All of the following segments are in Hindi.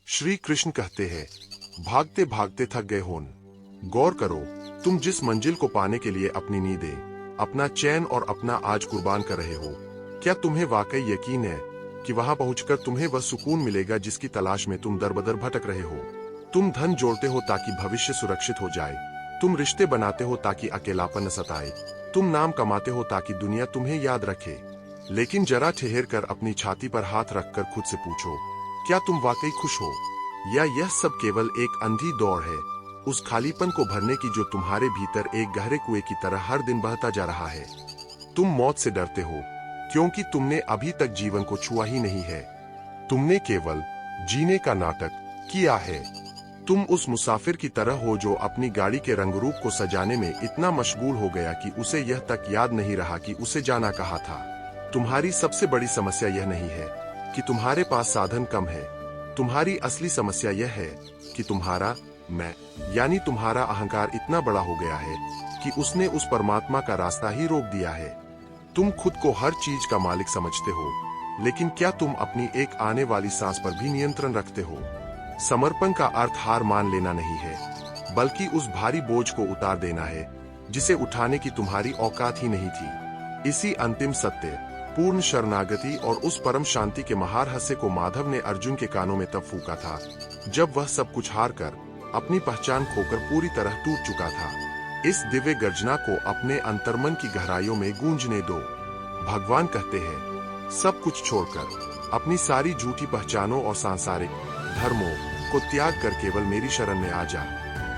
श्री कृष्ण कहते हैं, भागते भागते थक गए होन। गौर करो, तुम जिस मंजिल को पाने के लिए अपनी नींदें, अपना चैन और अपना आज कुर्बान कर रहे हो, क्या तुम्हें वाकई यकीन है कि वहां पहुंचकर तुम्हें वह सुकून मिलेगा जिसकी तलाश में तुम दर-बदर भटक रहे हो? तुम धन जोड़ते हो ताकि भविष्य सुरक्षित हो जाए, तुम रिश्ते बनाते हो ताकि अकेलापन न सताए, तुम नाम कमाते हो ताकि दुनिया तुम्हें याद रखे। लेकिन जरा ठहर कर अपनी छाती पर हाथ रखकर खुद से पूछो, क्या तुम वाकई खुश हो, या यह सब केवल एक अंधी दौड़ है उस खालीपन को भरने की जो तुम्हारे भीतर एक गहरे कुएं की तरह हर दिन बहता जा रहा है? तुम मौत से डरते हो क्योंकि तुमने अभी तक जीवन को छुआ ही नहीं है। तुमने केवल जीने का नाटक किया है। तुम उस मुसाफिर की तरह हो जो अपनी गाड़ी के रंगरूप को सजाने में इतना मशगूल हो गया कि उसे यह तक याद नहीं रहा कि उसे जाना कहाँ था। तुम्हारी सबसे बड़ी समस्या यह नहीं है कि तुम्हारे पास साधन कम है। तुम्हारी असली समस्या यह है कि तुम्हारा मैं, यानी तुम्हारा अहंकार इतना बड़ा हो गया है कि उसने उस परमात्मा का रास्ता ही रोक दिया है। तुम खुद को हर चीज का मालिक समझते हो, लेकिन क्या तुम अपनी एक आने वाली सांस पर भी नियंत्रण रखते हो? समर्पण का अर्थ हार मान लेना नहीं है, बल्कि उस भारी बोझ को उतार देना है जिसे उठाने की तुम्हारी औकात ही नहीं थी। इसी अंतिम सत्य, पूर्ण शरणागति और उस परम शांति के महारहस्य को माधव ने अर्जुन के कानों में तब फूंका था जब वह सब कुछ हार कर, अपनी पहचान खोकर पूरी तरह टूट चुका था। इस दिव्य गर्जना को अपने अंतर्मन की गहराइयों में गूंजने दो। भगवान कहते हैं, सब कुछ छोड़कर, अपनी सारी झूठी पहचानों और सांसारिक धर्मों को त्याग कर केवल मेरी शरण में आ जा।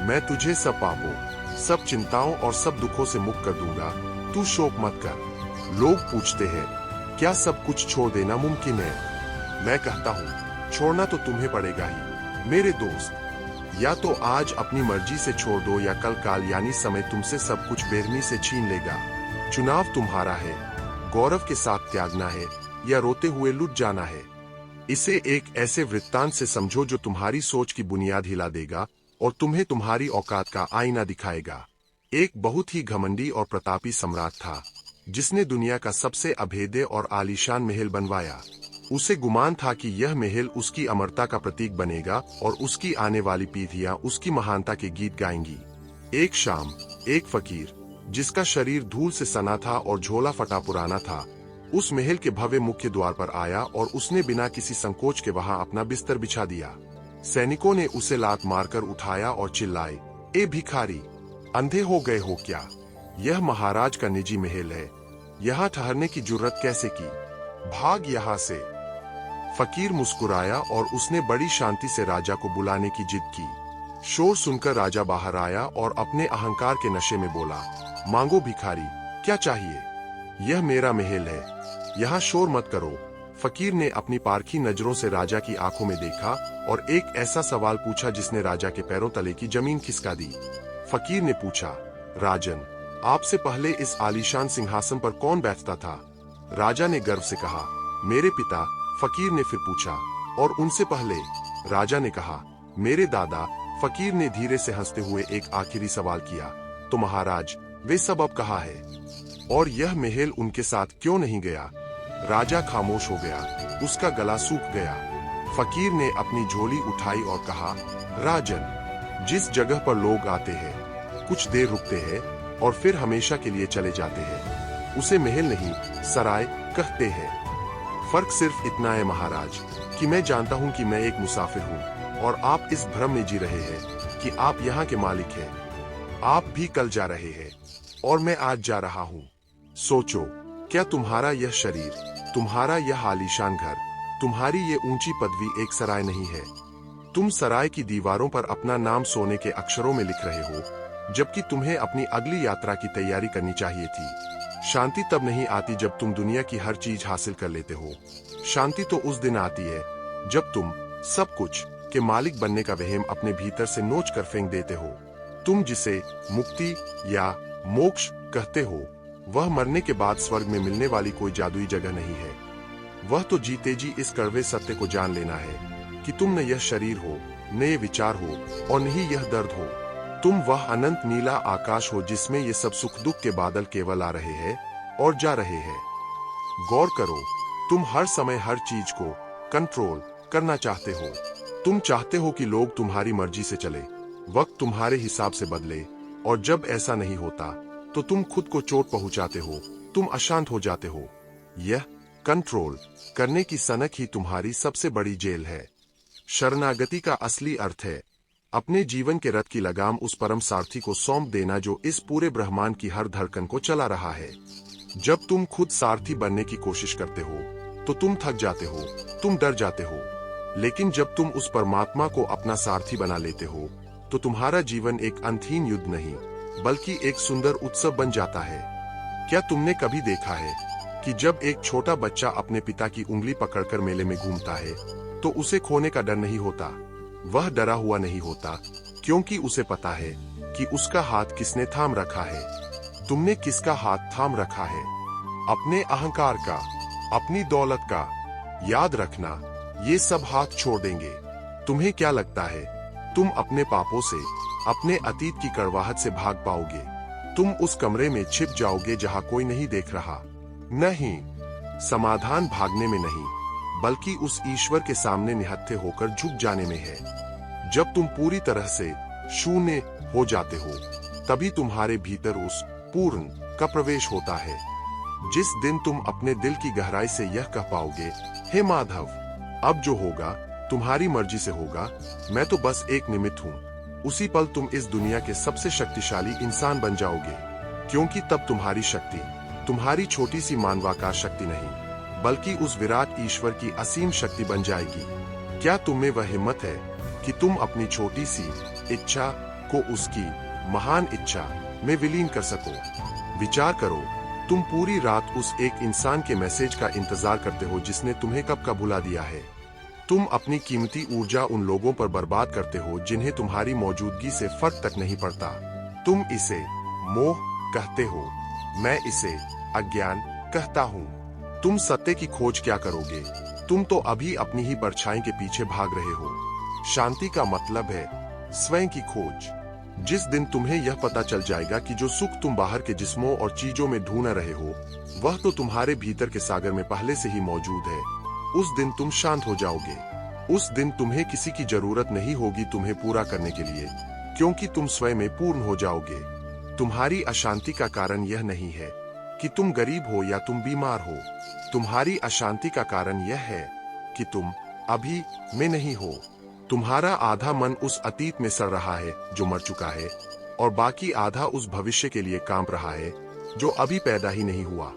मैं तुझे सब पापों, सब चिंताओं और सब दुखों से मुक्त कर दूंगा। तू शोक मत कर। लोग पूछते हैं, क्या सब कुछ छोड़ देना मुमकिन है? मैं कहता हूँ, छोड़ना तो तुम्हें पड़ेगा ही मेरे दोस्त। या तो आज अपनी मर्जी से छोड़ दो, या कल काल यानी समय तुमसे सब कुछ बेरहमी से छीन लेगा। चुनाव तुम्हारा है, गौरव के साथ त्यागना है या रोते हुए लुट जाना है। इसे एक ऐसे वृत्तांत से समझो जो तुम्हारी सोच की बुनियाद हिला देगा और तुम्हें तुम्हारी औकात का आईना दिखाएगा। एक बहुत ही घमंडी और प्रतापी सम्राट था जिसने दुनिया का सबसे अभेद्य और आलीशान महल बनवाया। उसे गुमान था कि यह महल उसकी अमरता का प्रतीक बनेगा और उसकी आने वाली पीढ़ियां उसकी महानता के गीत गाएंगी। एक शाम, एक फकीर जिसका शरीर धूल से सना था और झोला फटा पुराना था, उस महल के भव्य मुख्य द्वार पर आया और उसने बिना किसी संकोच के वहां अपना बिस्तर बिछा दिया। सैनिकों ने उसे लात मारकर उठाया और चिल्लाए, ए भिखारी, अंधे हो गए हो क्या? यह महाराज का निजी महल है, यहाँ ठहरने की जुर्रत कैसे की? भाग यहाँ से। फकीर मुस्कुराया और उसने बड़ी शांति से राजा को बुलाने की जिद की। शोर सुनकर राजा बाहर आया और अपने अहंकार के नशे में बोला, मांगो भिखारी, क्या चाहिए? यह मेरा महल है, यहाँ शोर मत करो। फकीर ने अपनी पारखी नजरों से राजा की आंखों में देखा और एक ऐसा सवाल पूछा जिसने राजा के पैरों तले की जमीन खिसका दी। फकीर ने पूछा, राजन, आपसे पहले इस आलीशान सिंहासन पर कौन बैठता था? राजा ने गर्व से कहा, मेरे पिता। फकीर ने फिर पूछा, और उनसे पहले? राजा ने कहा, मेरे दादा। फकीर ने धीरे से हंसते हुए एक आखिरी सवाल किया, तो महाराज, वे सब अब कहाँ है? और यह महल उनके साथ क्यों नहीं गया? राजा खामोश हो गया, उसका गला सूख गया। फकीर ने अपनी झोली उठाई और कहा, राजन, जिस जगह पर लोग आते हैं, कुछ देर रुकते हैं और फिर हमेशा के लिए चले जाते हैं, उसे महल नहीं, सराय कहते हैं। फर्क सिर्फ इतना है महाराज कि मैं जानता हूं कि मैं एक मुसाफिर हूं और आप इस भ्रम में जी रहे हैं कि आप यहां के मालिक हैं। आप भी कल जा रहे हैं और मैं आज जा रहा हूं। सोचो, क्या तुम्हारा यह शरीर, तुम्हारा यह आलीशान घर, तुम्हारी ये ऊंची पदवी एक सराय नहीं है? तुम सराय की दीवारों पर अपना नाम सोने के अक्षरों में लिख रहे हो, जबकि तुम्हें अपनी अगली यात्रा की तैयारी करनी चाहिए थी। शांति तब नहीं आती जब तुम दुनिया की हर चीज हासिल कर लेते हो। शांति तो उस दिन आती है जब तुम सब कुछ के मालिक बनने का वहम अपने भीतर से नोच कर फेंक देते हो। तुम जिसे मुक्ति या मोक्ष कहते हो, वह मरने के बाद स्वर्ग में मिलने वाली कोई जादुई जगह नहीं है। वह तो जीते जी इस कड़वे सत्य को जान लेना है कि तुम न यह शरीर हो, न ये विचार हो और न ही यह दर्द हो। तुम वह अनंत नीला आकाश हो जिसमें ये सब सुख दुख के बादल केवल आ रहे हैं और जा रहे हैं। गौर करो, तुम हर समय हर चीज को कंट्रोल करना चाहते हो, तुम चाहते हो कि लोग तुम्हारी मर्जी से चले, वक्त तुम्हारे हिसाब से बदले, और जब ऐसा नहीं होता तो तुम खुद को चोट पहुंचाते हो, तुम अशांत हो जाते हो। यह कंट्रोल करने की सनक ही तुम्हारी सबसे बड़ी जेल है। शरणागति का असली अर्थ है अपने जीवन के रथ की लगाम उस परम सारथी को सौंप देना जो इस पूरे ब्रह्मांड की हर धड़कन को चला रहा है। जब तुम खुद सारथी बनने की कोशिश करते हो तो तुम थक जाते हो, तुम डर जाते हो, लेकिन जब तुम उस परमात्मा को अपना सारथी बना लेते हो तो तुम्हारा जीवन एक अंतहीन युद्ध नहीं बल्कि एक सुंदर उत्सव बन जाता है। क्या तुमने कभी देखा है कि जब एक छोटा बच्चा अपने पिता की उंगली पकड़कर मेले में घूमता है तो उसे खोने का डर नहीं होता? वह डरा हुआ नहीं होता क्योंकि उसे पता है कि उसका हाथ किसने थाम रखा है। तुमने किसका हाथ थाम रखा है? अपने अहंकार का, अपनी दौलत का। याद रखना, ये सब हाथ छोड़ देंगे। तुम्हें क्या लगता है तुम अपने पापों से, अपने अतीत की कड़वाहट से भाग पाओगे? तुम उस कमरे में छिप जाओगे जहां कोई नहीं देख रहा? नहीं, समाधान भागने में नहीं बल्कि उस ईश्वर के सामने निहत्थे होकर झुक जाने में है। जब तुम पूरी तरह से शून्य हो जाते हो तभी तुम्हारे भीतर उस पूर्ण का प्रवेश होता है। जिस दिन तुम अपने दिल की गहराई से यह कह पाओगे, हे माधव, अब जो होगा तुम्हारी मर्जी से होगा, मैं तो बस एक निमित्त हूँ, उसी पल तुम इस दुनिया के सबसे शक्तिशाली इंसान बन जाओगे। क्योंकि तब तुम्हारी शक्ति तुम्हारी छोटी सी मानवाकार शक्ति नहीं बल्कि उस विराट ईश्वर की असीम शक्ति बन जाएगी। क्या तुम्हें वह हिम्मत है कि तुम अपनी छोटी सी इच्छा को उसकी महान इच्छा में विलीन कर सको? विचार करो, तुम पूरी रात उस एक इंसान के मैसेज का इंतजार करते हो जिसने तुम्हें कब का भुला दिया है। तुम अपनी कीमती ऊर्जा उन लोगों पर बर्बाद करते हो जिन्हें तुम्हारी मौजूदगी से फर्क तक नहीं पड़ता। तुम इसे मोह कहते हो, मैं इसे अज्ञान कहता हूँ। तुम सत्य की खोज क्या करोगे? तुम तो अभी अपनी ही परछाई के पीछे भाग रहे हो। शांति का मतलब है स्वयं की खोज। जिस दिन तुम्हें यह पता चल जाएगा कि जो सुख तुम बाहर के जिस्मों और चीजों में ढूंढ रहे हो वह तो तुम्हारे भीतर के सागर में पहले से ही मौजूद है, उस दिन तुम शांत हो जाओगे। उस दिन तुम्हें किसी की जरूरत नहीं होगी तुम्हें पूरा करने के लिए, क्योंकि तुम स्वयं में पूर्ण हो जाओगे। तुम्हारी अशांति का कारण यह नहीं है कि तुम गरीब हो या तुम बीमार हो। तुम्हारी अशांति का कारण यह है कि तुम अभी में नहीं हो। तुम्हारा आधा मन उस अतीत में सड़ रहा है जो मर चुका है और बाकी आधा उस भविष्य के लिए कांप रहा है जो अभी पैदा ही नहीं हुआ।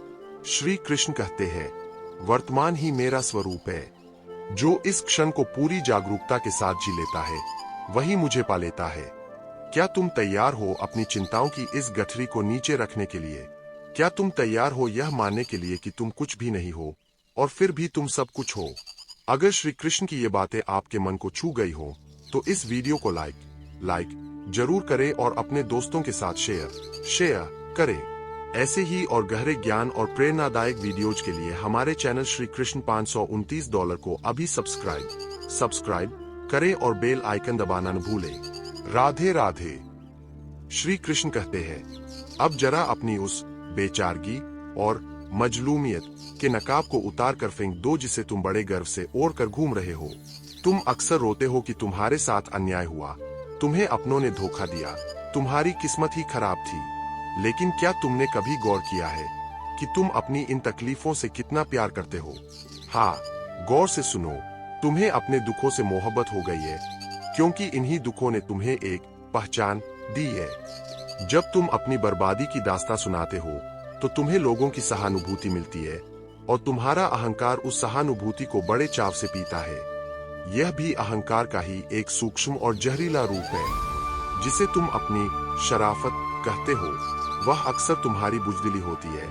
श्री कृष्ण कहते हैं, वर्तमान ही मेरा स्वरूप है। जो इस क्षण को पूरी जागरूकता के साथ जी लेता है वही मुझे पा लेता है। क्या तुम तैयार हो अपनी चिंताओं की इस गठरी को नीचे रखने के लिए? क्या तुम तैयार हो यह मानने के लिए कि तुम कुछ भी नहीं हो और फिर भी तुम सब कुछ हो? अगर श्री कृष्ण की ये बातें आपके मन को छू गई हो तो इस वीडियो को लाइक जरूर करें और अपने दोस्तों के साथ शेयर करें। ऐसे ही और गहरे ज्ञान और प्रेरणादायक वीडियोज के लिए हमारे चैनल श्री कृष्ण $529 को अभी सब्सक्राइब करें और बेल आइकन दबाना न भूलें। राधे राधे। श्री कृष्ण कहते हैं, अब जरा अपनी उस बेचारगी और मजलूमियत के नकाब को उतार कर फेंक दो जिसे तुम बड़े गर्व से ओढ़ कर घूम रहे हो। तुम अक्सर रोते हो कि तुम्हारे साथ अन्याय हुआ, तुम्हें अपनों ने धोखा दिया, तुम्हारी किस्मत ही खराब थी। लेकिन क्या तुमने कभी गौर किया है कि तुम अपनी इन तकलीफों से कितना प्यार करते हो? हाँ, गौर से सुनो, तुम्हें अपने दुखों से मोहब्बत हो गई है क्योंकि इन्हीं दुखों ने तुम्हें एक पहचान दी है। जब तुम अपनी बर्बादी की दास्तां सुनाते हो तो तुम्हें लोगों की सहानुभूति मिलती है और तुम्हारा अहंकार उस सहानुभूति को बड़े चाव से पीता है। यह भी अहंकार का ही एक सूक्ष्म और जहरीला रूप है। जिसे तुम अपनी शराफत कहते हो वह अक्सर तुम्हारी बुजदिली होती है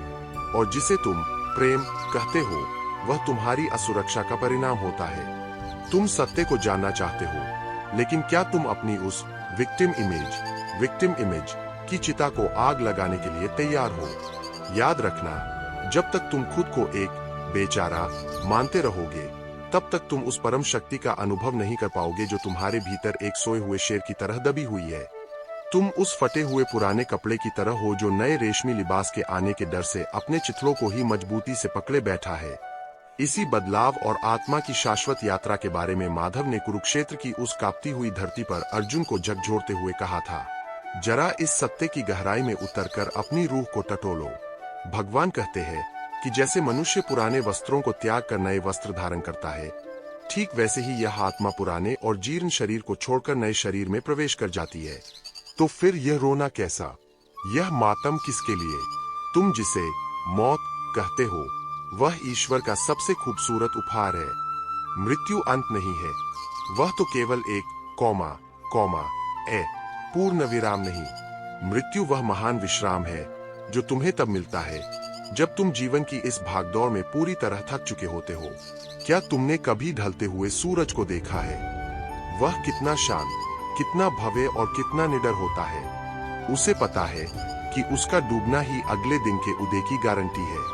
और जिसे तुम प्रेम कहते हो वह तुम्हारी असुरक्षा का परिणाम होता है। तुम सत्य को जानना चाहते हो, लेकिन क्या तुम अपनी उस विक्टिम इमेज की चिता को आग लगाने के लिए तैयार हो? याद रखना, जब तक तुम खुद को एक बेचारा मानते रहोगे तब तक तुम उस परम शक्ति का अनुभव नहीं कर पाओगे जो तुम्हारे भीतर एक सोए हुए शेर की तरह दबी हुई है। तुम उस फटे हुए पुराने कपड़े की तरह हो जो नए रेशमी लिबास के आने के डर से अपने चिथड़ों को ही मजबूती से पकड़े बैठा है। इसी बदलाव और आत्मा की शाश्वत यात्रा के बारे में माधव ने कुरुक्षेत्र की उस कांपती हुई धरती पर अर्जुन को झकझोरते हुए कहा था। जरा इस सत्य की गहराई में उतरकर अपनी रूह को टटोलो। भगवान कहते हैं कि जैसे मनुष्य पुराने वस्त्रों को त्याग कर नए वस्त्र धारण करता है, ठीक वैसे ही यह आत्मा पुराने और जीर्ण शरीर को छोड़कर नए शरीर में प्रवेश कर जाती है। तो फिर यह रोना कैसा, यह मातम किसके लिए? तुम जिसे मौत कहते हो वह ईश्वर का सबसे खूबसूरत उपहार है। मृत्यु अंत नहीं है, वह तो केवल एक कॉमा पूर्ण विराम नहीं। मृत्यु वह महान विश्राम है जो तुम्हें तब मिलता है जब तुम जीवन की इस भागदौड़ में पूरी तरह थक चुके होते हो। क्या तुमने कभी ढलते हुए सूरज को देखा है? वह कितना शांत, कितना भव्य और कितना निडर होता है। उसे पता है कि उसका डूबना ही अगले दिन के उदय की गारंटी है।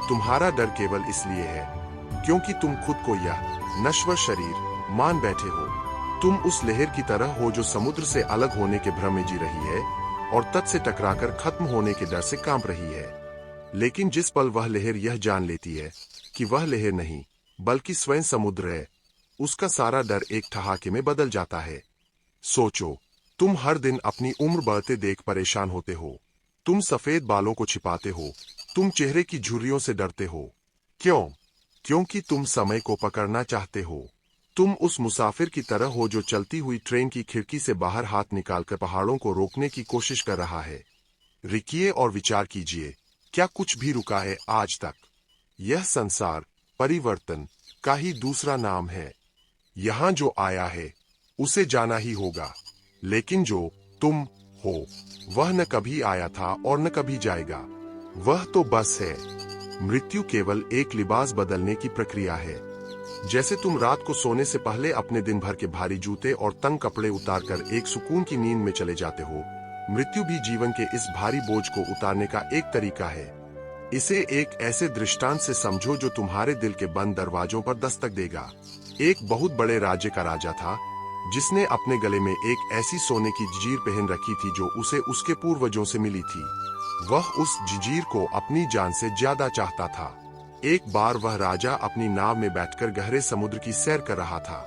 तुम्हारा डर केवल इसलिए है क्योंकि तुम खुद को यह नश्वर शरीर मान बैठे हो। तुम उस लहर की तरह हो जो समुद्र से अलग होने के भ्रम में जी रही है और तट से टकराकर खत्म होने के डर से कांप रही है। लेकिन जिस पल वह लहर यह जान लेती है कि वह लहर नहीं बल्कि स्वयं समुद्र है, उसका सारा डर एक ठहाके में बदल जाता है। सोचो, तुम हर दिन अपनी उम्र बढ़ते देख परेशान होते हो। तुम सफेद बालों को छिपाते हो, तुम चेहरे की झुर्रियों से डरते हो। क्यों? क्योंकि तुम समय को पकड़ना चाहते हो। तुम उस मुसाफिर की तरह हो जो चलती हुई ट्रेन की खिड़की से बाहर हाथ निकालकर पहाड़ों को रोकने की कोशिश कर रहा है। रुकिए और विचार कीजिए, क्या कुछ भी रुका है आज तक? यह संसार परिवर्तन का ही दूसरा नाम है। यहां जो आया है उसे जाना ही होगा, लेकिन जो तुम हो वह न कभी आया था और न कभी जाएगा। वह तो बस है। मृत्यु केवल एक लिबास बदलने की प्रक्रिया है। जैसे तुम रात को सोने से पहले अपने दिन भर के भारी जूते और तंग कपड़े उतारकर एक सुकून की नींद में चले जाते हो, मृत्यु भी जीवन के इस भारी बोझ को उतारने का एक तरीका है। इसे एक ऐसे दृष्टांत से समझो जो तुम्हारे दिल के बंद दरवाजों पर दस्तक देगा। एक बहुत बड़े राज्य का राजा था जिसने अपने गले में एक ऐसी सोने की जंजीर पहन रखी थी जो उसे उसके पूर्वजों से मिली थी। वह उस जंजीर को अपनी जान से ज्यादा चाहता था। एक बार वह राजा अपनी नाव में बैठकर गहरे समुद्र की सैर कर रहा था।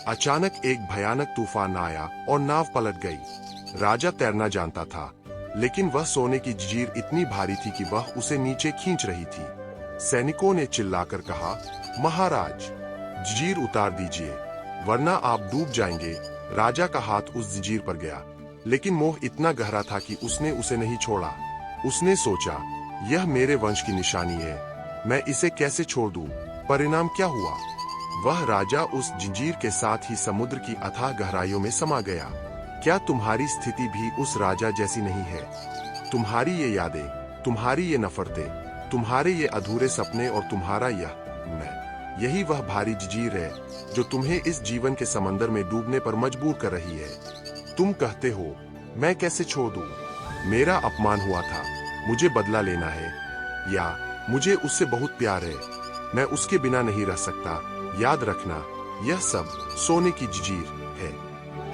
अचानक एक भयानक तूफान आया और नाव पलट गई। राजा तैरना जानता था, लेकिन वह सोने की जंजीर इतनी भारी थी कि वह उसे नीचे खींच रही थी। सैनिकों ने चिल्लाकर कहा, महाराज, जंजीर उतार दीजिए वरना आप डूब जाएंगे। राजा का हाथ उस जंजीर पर गया, लेकिन मोह इतना गहरा था कि उसने उसे नहीं छोड़ा। उसने सोचा, यह मेरे वंश की निशानी है, मैं इसे कैसे छोड़ दूं? परिणाम क्या हुआ? वह राजा उस जंजीर के साथ ही समुद्र की अथाह गहराइयों में समा गया। क्या तुम्हारी स्थिति भी उस राजा जैसी नहीं है? तुम्हारी ये यादें, तुम्हारी ये नफरतें, तुम्हारे ये अधूरे सपने और तुम्हारा यह मैं, यही वह भारी जंजीर है जो तुम्हें इस जीवन के समंदर में डूबने पर मजबूर कर रही है। तुम कहते हो, मैं कैसे छोड़ दूं? मेरा अपमान हुआ था, मुझे बदला लेना है, या मुझे उससे बहुत प्यार है, मैं उसके बिना नहीं रह सकता। याद रखना, यह सब सोने की जंजीर है।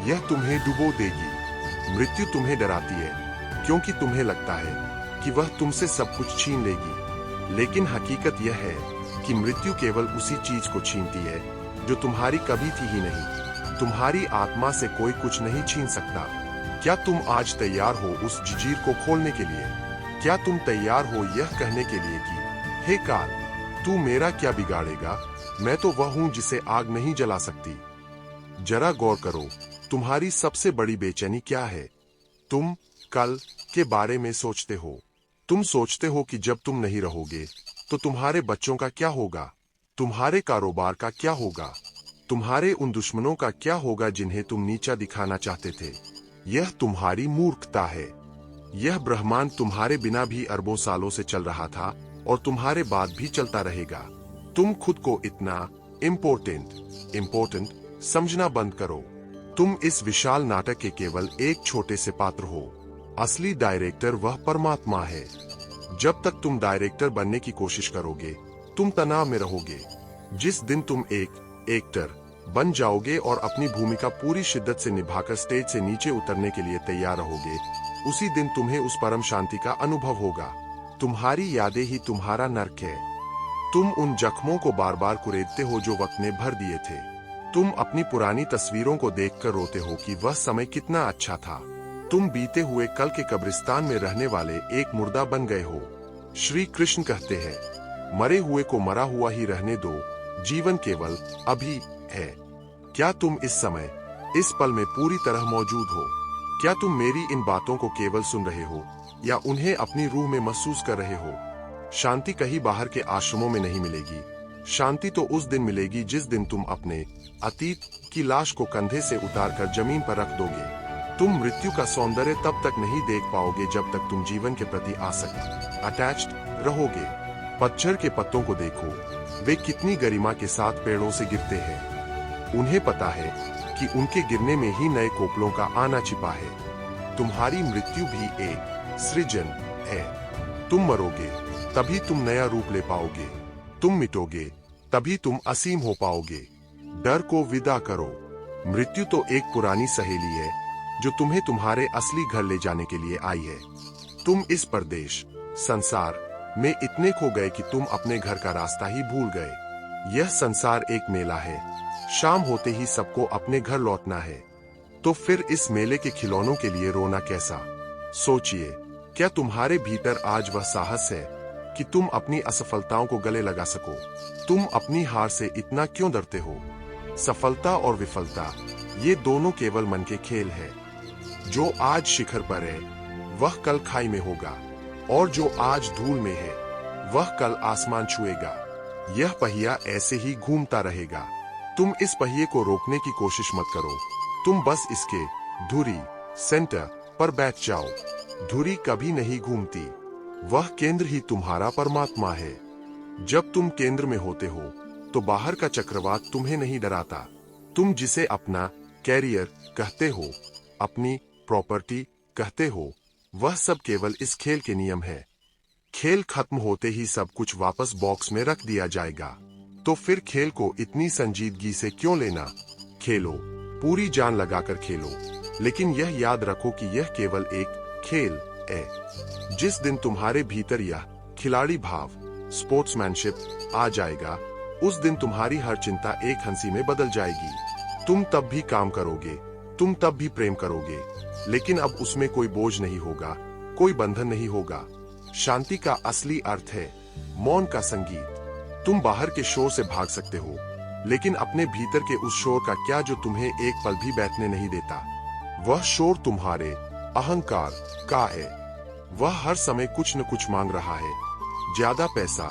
यह तुम्हें डुबो देगी। मृत्यु तुम्हें डराती है क्योंकि तुम्हें लगता है कि वह तुमसे सब कुछ छीन लेगी, लेकिन हकीकत यह है कि मृत्यु केवल उसी चीज को छीनती है जो तुम्हारी कभी थी ही नहीं। तुम्हारी आत्मा से कोई कुछ नहीं छीन सकता। क्या तुम आज तैयार हो उस जंजीर को खोलने के लिए? क्या तुम तैयार हो यह कहने के लिए कि हे काल, तू मेरा क्या बिगाड़ेगा? मैं तो वह हूं जिसे आग नहीं जला सकती। जरा गौर करो, तुम्हारी सबसे बड़ी बेचैनी क्या है? तुम कल के बारे में सोचते हो। तुम सोचते हो कि जब तुम नहीं रहोगे तो तुम्हारे बच्चों का क्या होगा, तुम्हारे कारोबार का क्या होगा, तुम्हारे उन दुश्मनों का क्या होगा जिन्हें तुम नीचा दिखाना चाहते थे। यह तुम्हारी मूर्खता है। यह ब्रह्मांड तुम्हारे बिना भी अरबों सालों से चल रहा था और तुम्हारे बाद भी चलता रहेगा। तुम खुद को इतना इम्पोर्टेंट समझना बंद करो। तुम इस विशाल नाटक के केवल एक छोटे से पात्र हो। असली डायरेक्टर वह परमात्मा है। जब तक तुम डायरेक्टर बनने की कोशिश करोगे, तुम तनाव में रहोगे। जिस दिन तुम एक एक्टर बन जाओगे और अपनी भूमिका पूरी शिद्दत से निभाकर स्टेज से नीचे उतरने के लिए तैयार रहोगे, उसी दिन तुम्हें उस परम शांति का अनुभव होगा। तुम्हारी यादें ही तुम्हारा नर्क है। तुम उन जख्मों को बार बार कुरेदते हो जो वक्त ने भर दिए थे। तुम अपनी पुरानी तस्वीरों को देखकर रोते हो कि वह समय कितना अच्छा था। तुम बीते हुए कल के कब्रिस्तान में रहने वाले एक मुर्दा बन गए हो। श्री कृष्ण कहते हैं, मरे हुए को मरा हुआ ही रहने दो, जीवन केवल अभी है। क्या तुम इस समय, इस पल में पूरी तरह मौजूद हो? क्या तुम मेरी इन बातों को केवल सुन रहे हो या उन्हें अपनी रूह में महसूस कर रहे हो? शांति कहीं बाहर के आश्रमों में नहीं मिलेगी। शांति तो उस दिन मिलेगी जिस दिन तुम अपने अतीत की लाश को कंधे से उतारकर जमीन पर रख दोगे। तुम मृत्यु का सौंदर्य तब तक नहीं देख पाओगे जब तक तुम जीवन के प्रति आसक्त, अटैच्ड रहोगे। पतझड़ के पत्तों को देखो, वे कितनी गरिमा के साथ पेड़ों से गिरते हैं। उन्हें पता है कि उनके गिरने में ही नए कोपलों का आना छिपा है। तुम्हारी मृत्यु भी एक सृजन है। तुम मरोगे, तभी तुम नया रूप ले पाओगे। तुम मिटोगे, तभी तुम असीम हो पाओगे। डर को विदा करो। मृत्यु तो एक पुरानी सहेली है जो तुम्हें तुम्हारे असली घर ले जाने के लिए आई है। तुम इस परदेश संसार में इतने खो गए कि तुम अपने घर का रास्ता ही भूल गए। यह संसार एक मेला है। शाम होते ही सबको अपने घर लौटना है। तो फिर इस मेले के खिलौनों के लिए रोना कैसा? सोचिए, क्या तुम्हारे भीतर आज वह साहस है कि तुम अपनी असफलताओं को गले लगा सको? तुम अपनी हार से इतना क्यों डरते हो? सफलता और विफलता, ये दोनों केवल मन के खेल है। जो आज शिखर पर है, वह कल खाई में होगा, और जो आज धूल में है, वह कल आसमान छुएगा। यह पहिया ऐसे ही घूमता रहेगा। तुम इस पहिए को रोकने की कोशिश मत करो। तुम बस इसके धुरी सेंटर पर बैठ जाओ। धुरी कभी नहीं घूमती, वह केंद्र ही तुम्हारा परमात्मा है। जब तुम केंद्र में होते हो तो बाहर का चक्रवात तुम्हें नहीं डराता। तुम जिसे अपना कैरियर कहते हो, अपनी प्रॉपर्टी कहते हो, वह सब केवल इस खेल के नियम है। खेल खत्म होते ही सब कुछ वापस बॉक्स में रख दिया जाएगा। तो फिर खेल को इतनी संजीदगी से क्यों लेना? खेलो, पूरी जान लगाकर खेलो, लेकिन यह याद रखो कि यह केवल एक खेल है। जिस दिन तुम्हारे भीतर यह खिलाड़ी भाव, स्पोर्ट्समैनशिप आ जाएगा, उस दिन तुम्हारी हर चिंता एक हंसी में बदल जाएगी। तुम तब भी काम करोगे, तुम तब भी प्रेम करोगे, लेकिन अब उसमें कोई बोझ नहीं होगा, कोई बंधन नहीं होगा। शांति का असली अर्थ है मौन का संगीत। तुम बाहर के शोर से भाग सकते हो, लेकिन अपने भीतर के उस शोर का क्या जो तुम्हें एक पल भी बैठने नहीं देता? वह शोर तुम्हारे अहंकार का है। वह हर समय कुछ न कुछ मांग रहा है। ज्यादा पैसा,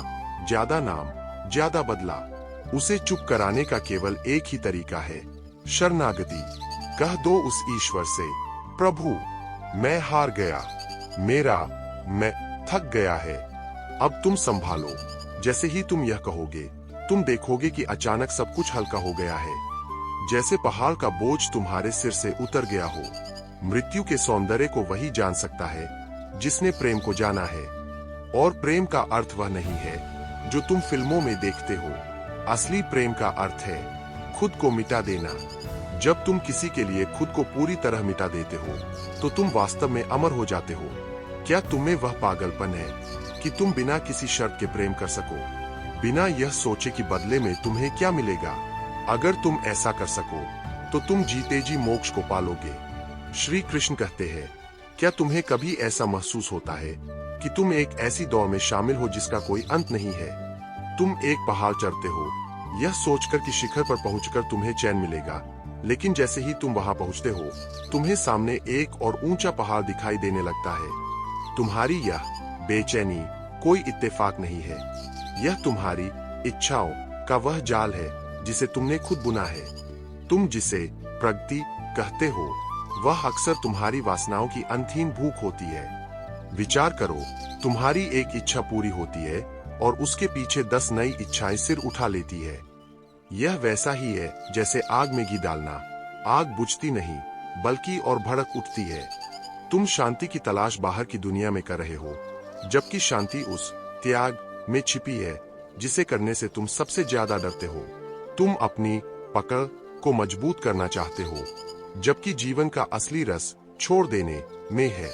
ज्यादा नाम, ज्यादा बदला। उसे चुप कराने का केवल एक ही तरीका है, शरणागति। कह दो उस ईश्वर से, प्रभु मैं हार गया, मैं थक गया है, अब तुम संभालो। जैसे ही तुम यह कहोगे, तुम देखोगे कि अचानक सब कुछ हल्का हो गया है, जैसे पहाड़ का बोझ तुम्हारे सिर से उतर गया हो। मृत्यु के सौंदर्य को वही जान सकता है जिसने प्रेम को जाना है, और प्रेम का अर्थ वह नहीं है जो तुम फिल्मों में देखते हो। असली प्रेम का अर्थ है खुद को मिटा देना। जब तुम किसी के लिए खुद को पूरी तरह मिटा देते हो, तो तुम वास्तव में अमर हो जाते हो। क्या तुम्हें वह पागलपन है कि तुम बिना किसी शर्त के प्रेम कर सको, बिना यह सोचे कि बदले में तुम्हें क्या मिलेगा? अगर तुम ऐसा कर सको, तो तुम जीते जी मोक्ष को पालोगे। श्री कृष्ण कहते हैं, क्या तुम्हें कभी ऐसा महसूस होता है कि तुम एक ऐसी दौड़ में शामिल हो जिसका कोई अंत नहीं है? तुम एक पहाड़ चढ़ते हो, यह सोचकर कि शिखर पर पहुंचकर तुम्हें चैन मिलेगा, लेकिन जैसे ही तुम वहां पहुंचते हो, तुम्हें सामने एक और ऊंचा पहाड़ दिखाई देने लगता है। तुम्हारी यह बेचैनी कोई इत्तेफाक नहीं है, यह तुम्हारी इच्छाओं का वह जाल है जिसे तुमने खुद बुना है। तुम जिसे प्रगति कहते हो, वह अक्सर तुम्हारी वासनाओं की अनथीन भूख होती है। विचार करो, तुम्हारी एक इच्छा पूरी होती है और उसके पीछे 10 नई इच्छाएं सिर उठा लेती है। यह वैसा ही है जैसे आग में घी डालना। आग बुझती नहीं, बल्कि और भड़क उठती है। तुम शांति की तलाश बाहर की दुनिया में कर रहे हो, जबकि शांति उस त्याग में छिपी है जिसे करने से तुम सबसे ज्यादा डरते हो। तुम अपनी पकड़ को मजबूत करना चाहते हो, जबकि जीवन का असली रस छोड़ देने में है।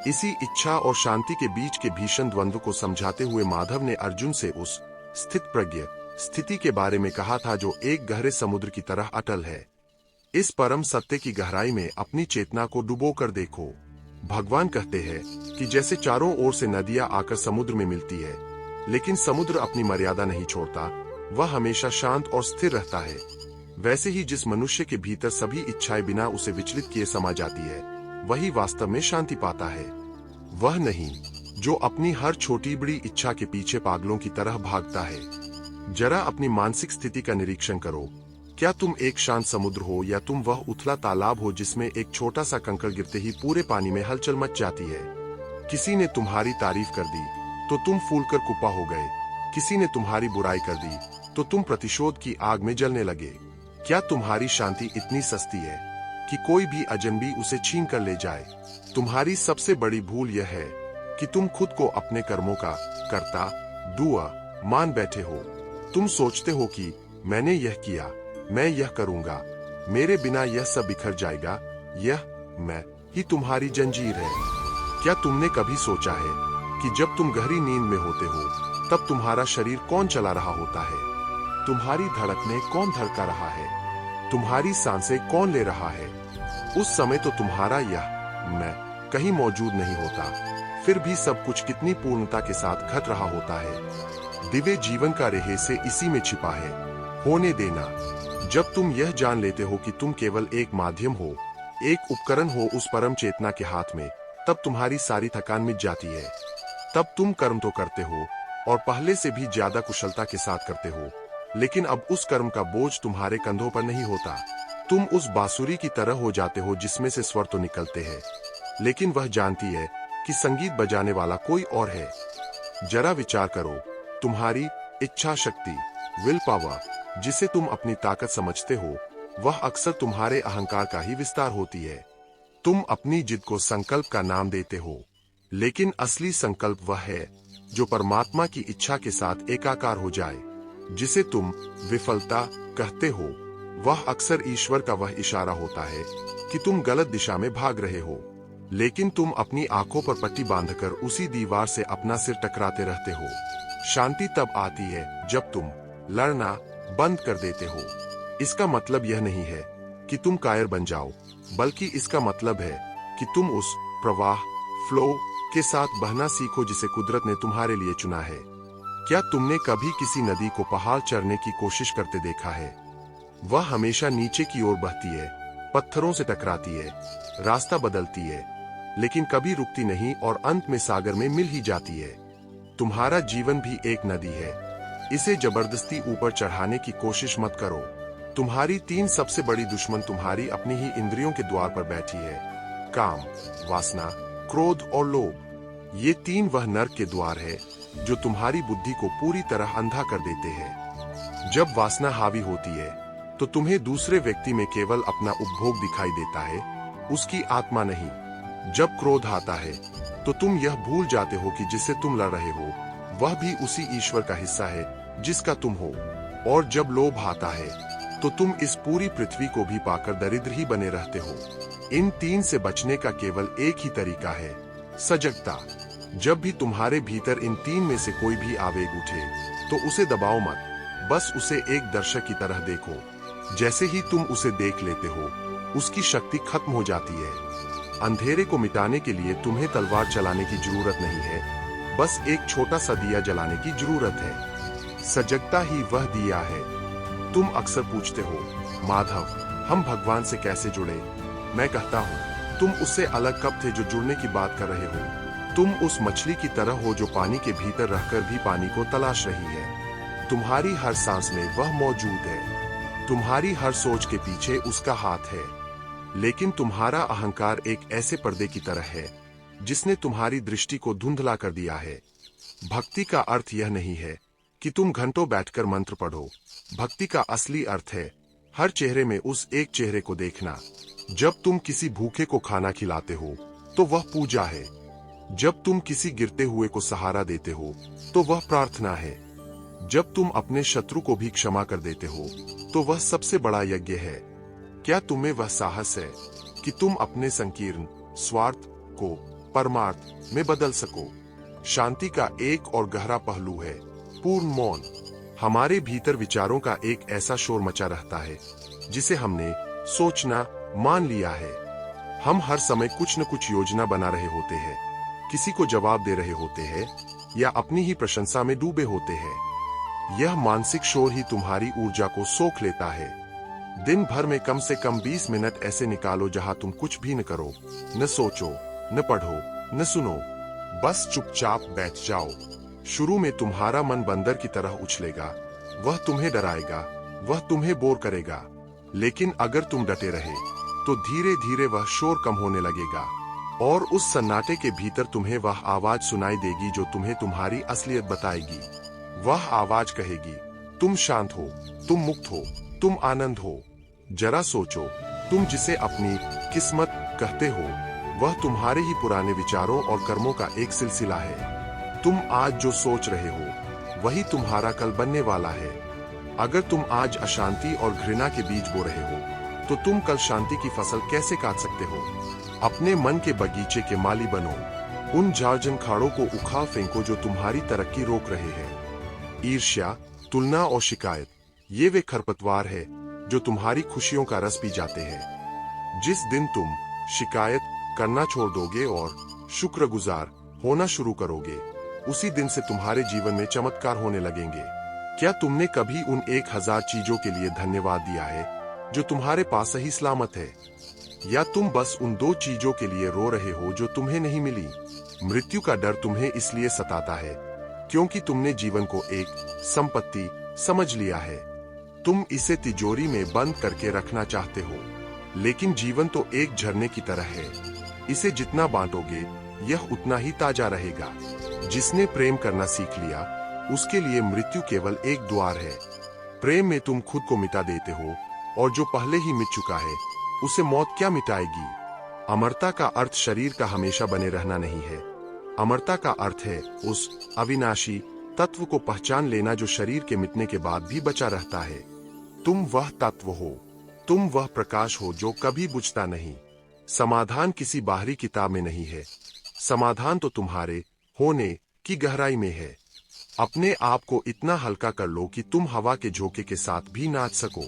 इसी इच्छा और शांति के बीच के भीषण द्वंद्व को समझाते हुए माधव ने अर्जुन से उस स्थित प्रज्ञ स्थिति के बारे में कहा था जो एक गहरे समुद्र की तरह अटल है। इस परम सत्य की गहराई में अपनी चेतना को डुबो कर देखो। भगवान कहते हैं कि जैसे चारों ओर से नदियां आकर समुद्र में मिलती है, लेकिन समुद्र अपनी मर्यादा नहीं छोड़ता, वह हमेशा शांत और स्थिर रहता है। वैसे ही जिस मनुष्य के भीतर सभी इच्छाएं बिना उसे विचलित किए समा जाती है, वही वास्तव में शांति पाता है। वह नहीं जो अपनी हर छोटी बड़ी इच्छा के पीछे पागलों की तरह भागता है। जरा अपनी मानसिक स्थिति का निरीक्षण करो। क्या तुम एक शांत समुद्र हो या तुम वह उथला तालाब हो जिसमें एक छोटा सा कंकड़ गिरते ही पूरे पानी में हलचल मच जाती है? किसी ने तुम्हारी तारीफ कर दी तो तुम फूलकर कुप्पा हो गए। किसी ने तुम्हारी बुराई कर दी तो तुम प्रतिशोध की आग में जलने लगे। क्या तुम्हारी शांति इतनी सस्ती है कि कोई भी अजनबी उसे छीन कर ले जाए? तुम्हारी सबसे बड़ी भूल यह है कि तुम खुद को अपने कर्मों का कर्ता दुआ मान बैठे हो। तुम सोचते हो कि मैंने यह किया, मैं यह करूंगा, मेरे बिना यह सब बिखर जाएगा। यह मैं ही तुम्हारी जंजीर है। क्या तुमने कभी सोचा है कि जब तुम गहरी नींद में होते हो तब तुम्हारा शरीर कौन चला रहा होता है? तुम्हारी धड़कनें कौन धड़का रहा है? तुम्हारी सांसें कौन ले रहा है? उस समय तो तुम्हारा यह मैं कहीं मौजूद नहीं होता, फिर भी सब कुछ कितनी पूर्णता के साथ घट रहा होता है। दिव्य जीवन का रहस्य इसी में छिपा है, होने देना। जब तुम यह जान लेते हो कि तुम केवल एक माध्यम हो, एक उपकरण हो उस परम चेतना के हाथ में, तब तुम्हारी सारी थकान मिट जाती है। तब तुम कर्म तो करते हो और पहले से भी ज्यादा कुशलता के साथ करते हो, लेकिन अब उस कर्म का बोझ तुम्हारे कंधों पर नहीं होता। तुम उस बांसुरी की तरह हो जाते हो जिसमें से स्वर तो निकलते हैं, लेकिन वह जानती है कि संगीत बजाने वाला कोई और है। जरा विचार करो, तुम्हारी इच्छा शक्ति विल पावर, जिसे तुम अपनी ताकत समझते हो, वह अक्सर तुम्हारे अहंकार का ही विस्तार होती है। तुम अपनी जिद को संकल्प का नाम देते हो, लेकिन असली संकल्प वह है जो परमात्मा की इच्छा के साथ एकाकार हो जाए। जिसे तुम विफलता कहते हो, वह अक्सर ईश्वर का वह इशारा होता है कि तुम गलत दिशा में भाग रहे हो, लेकिन तुम अपनी आंखों पर पट्टी बांधकर उसी दीवार से अपना सिर टकराते रहते हो। शांति तब आती है जब तुम लड़ना बंद कर देते हो। इसका मतलब यह नहीं है कि तुम कायर बन जाओ, बल्कि इसका मतलब है कि तुम उस प्रवाह फ्लो के साथ बहना सीखो जिसे कुदरत ने तुम्हारे लिए चुना है। क्या तुमने कभी किसी नदी को पहाड़ चढ़ने की कोशिश करते देखा है? वह हमेशा नीचे की ओर बहती है, पत्थरों से टकराती है, रास्ता बदलती है, लेकिन कभी रुकती नहीं और अंत में सागर में मिल ही जाती है। तुम्हारा जीवन भी एक नदी है, इसे जबरदस्ती ऊपर चढ़ाने की कोशिश मत करो। तुम्हारी तीन सबसे बड़ी दुश्मन तुम्हारी अपनी ही इंद्रियों के द्वार पर बैठी है, काम, वासना, क्रोध और लोभ। ये तीन वह नर्क के द्वार है जो तुम्हारी बुद्धि को पूरी तरह अंधा कर देते हैं। जब वासना हावी होती है तो तुम्हें दूसरे व्यक्ति में केवल अपना उपभोग दिखाई देता है, उसकी आत्मा नहीं। जब क्रोध आता है तो तुम यह भूल जाते हो कि जिससे तुम लड़ रहे हो वह भी उसी ईश्वर का हिस्सा है जिसका तुम हो। और जब लोभ आता है तो तुम इस पूरी पृथ्वी को भी पाकर दरिद्र ही बने रहते हो। इन तीन से बचने का केवल एक ही तरीका है, सजगता। जब भी तुम्हारे भीतर इन तीन में से कोई भी आवेग उठे तो उसे दबाओ मत, बस उसे एक दर्शक की तरह देखो। जैसे ही तुम उसे देख लेते हो, उसकी शक्ति खत्म हो जाती है। अंधेरे को मिटाने के लिए तुम्हें तलवार चलाने की जरूरत नहीं है, बस एक छोटा सा दिया जलाने की जरूरत है। सजगता ही वह दिया है। तुम अक्सर पूछते हो, माधव, हम भगवान से कैसे जुड़े? मैं कहता हूँ, तुम उससे अलग कब थे जो जुड़ने की बात कर रहे हो? तुम उस मछली की तरह हो जो पानी के भीतर रहकर भी पानी को तलाश रही है। तुम्हारी हर सांस में वह मौजूद है, तुम्हारी हर सोच के पीछे उसका हाथ है। लेकिन तुम्हारा अहंकार एक ऐसे पर्दे की तरह है जिसने तुम्हारी दृष्टि को धुंधला कर दिया है। भक्ति का अर्थ यह नहीं है कि तुम घंटों बैठकर मंत्र पढ़ो। भक्ति का असली अर्थ है हर चेहरे में उस एक चेहरे को देखना। जब तुम किसी भूखे को खाना खिलाते हो तो वह पूजा है। जब तुम किसी गिरते हुए को सहारा देते हो तो वह प्रार्थना है। जब तुम अपने शत्रु को भी क्षमा कर देते हो तो वह सबसे बड़ा यज्ञ है। क्या तुम्हें वह साहस है कि तुम अपने संकीर्ण स्वार्थ को परमार्थ में बदल सको? शांति का एक और गहरा पहलू है पूर्ण मौन। हमारे भीतर विचारों का एक ऐसा शोर मचा रहता है जिसे हमने सोचना मान लिया है। हम हर समय कुछ न कुछ योजना बना रहे होते हैं, किसी को जवाब दे रहे होते हैं या अपनी ही प्रशंसा में डूबे होते हैं। यह मानसिक शोर ही तुम्हारी ऊर्जा को सोख लेता है। दिन भर में कम से कम 20 मिनट ऐसे निकालो जहां तुम कुछ भी न करो, न सोचो, न पढ़ो, न सुनो, बस चुपचाप बैठ जाओ। शुरू में तुम्हारा मन बंदर की तरह उछलेगा, वह तुम्हें डराएगा, वह तुम्हें बोर करेगा। लेकिन अगर तुम डटे रहे तो धीरे धीरे वह शोर कम होने लगेगा और उस सन्नाटे के भीतर तुम्हें वह आवाज सुनाई देगी जो तुम्हें तुम्हारी असलियत बताएगी। वह आवाज कहेगी, तुम शांत हो, तुम मुक्त हो, तुम आनंद हो। जरा सोचो, तुम जिसे अपनी किस्मत कहते हो वह तुम्हारे ही पुराने विचारों और कर्मों का एक सिलसिला है। तुम आज जो सोच रहे हो वही तुम्हारा कल बनने वाला है। अगर तुम आज अशांति और घृणा के बीज बो रहे हो तो तुम कल शांति की फसल कैसे काट सकते हो? अपने मन के बगीचे के माली बनो। उन झाड़-झंखाड़ों को उखाड़ फेंको जो तुम्हारी तरक्की रोक रहे हैं। ईर्ष्या, तुलना और शिकायत, ये वे खरपतवार है जो तुम्हारी खुशियों का रस पी जाते हैं। जिस दिन तुम शिकायत करना छोड़ दोगे और शुक्रगुजार होना शुरू करोगे, उसी दिन से तुम्हारे जीवन में चमत्कार होने लगेंगे। क्या तुमने कभी उन 1000 चीजों के लिए धन्यवाद दिया है जो तुम्हारे पास सही सलामत है? या तुम बस उन 2 चीजों के लिए रो रहे हो जो तुम्हें नहीं मिली? मृत्यु का डर तुम्हें इसलिए सताता है क्योंकि तुमने जीवन को एक संपत्ति समझ लिया है। तुम इसे तिजोरी में बंद करके रखना चाहते हो, लेकिन जीवन तो एक झरने की तरह है। इसे जितना बांटोगे यह उतना ही ताजा रहेगा। जिसने प्रेम करना सीख लिया उसके लिए मृत्यु केवल एक द्वार है। प्रेम में तुम खुद को मिटा देते हो और जो पहले ही मिट चुका है उसे मौत क्या मिटाएगी? अमरता का अर्थ शरीर का हमेशा बने रहना नहीं है। अमरता का अर्थ है उस अविनाशी तत्व को पहचान लेना जो शरीर के मिटने के बाद भी बचा रहता है। तुम वह तत्व हो, तुम वह प्रकाश हो जो कभी बुझता नहीं। समाधान किसी बाहरी किताब में नहीं है, समाधान तो तुम्हारे होने की गहराई में है। अपने आप को इतना हल्का कर लो कि तुम हवा के झोंके के साथ भी नाच सको।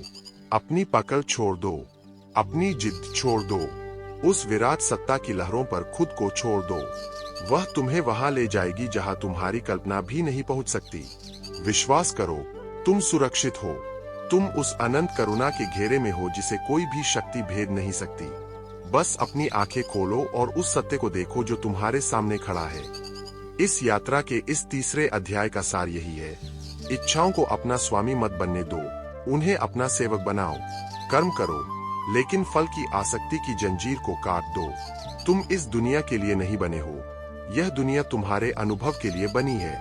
अपनी पकड़ छोड़ दो, अपनी जिद छोड़ दो, उस विराट सत्ता की लहरों पर खुद को छोड़ दो। वह तुम्हें वहां ले जाएगी जहां तुम्हारी कल्पना भी नहीं पहुंच सकती। विश्वास करो, तुम सुरक्षित हो। तुम उस अनंत करुणा के घेरे में हो जिसे कोई भी शक्ति भेद नहीं सकती। बस अपनी आंखें खोलो और उस सत्य को देखो जो तुम्हारे सामने खड़ा है। इस यात्रा के इस तीसरे अध्याय का सार यही है, इच्छाओं को अपना स्वामी मत बनने दो, उन्हें अपना सेवक बनाओ। कर्म करो, लेकिन फल की आसक्ति की जंजीर को काट दो। तुम इस दुनिया के लिए नहीं बने हो, यह दुनिया तुम्हारे अनुभव के लिए बनी है।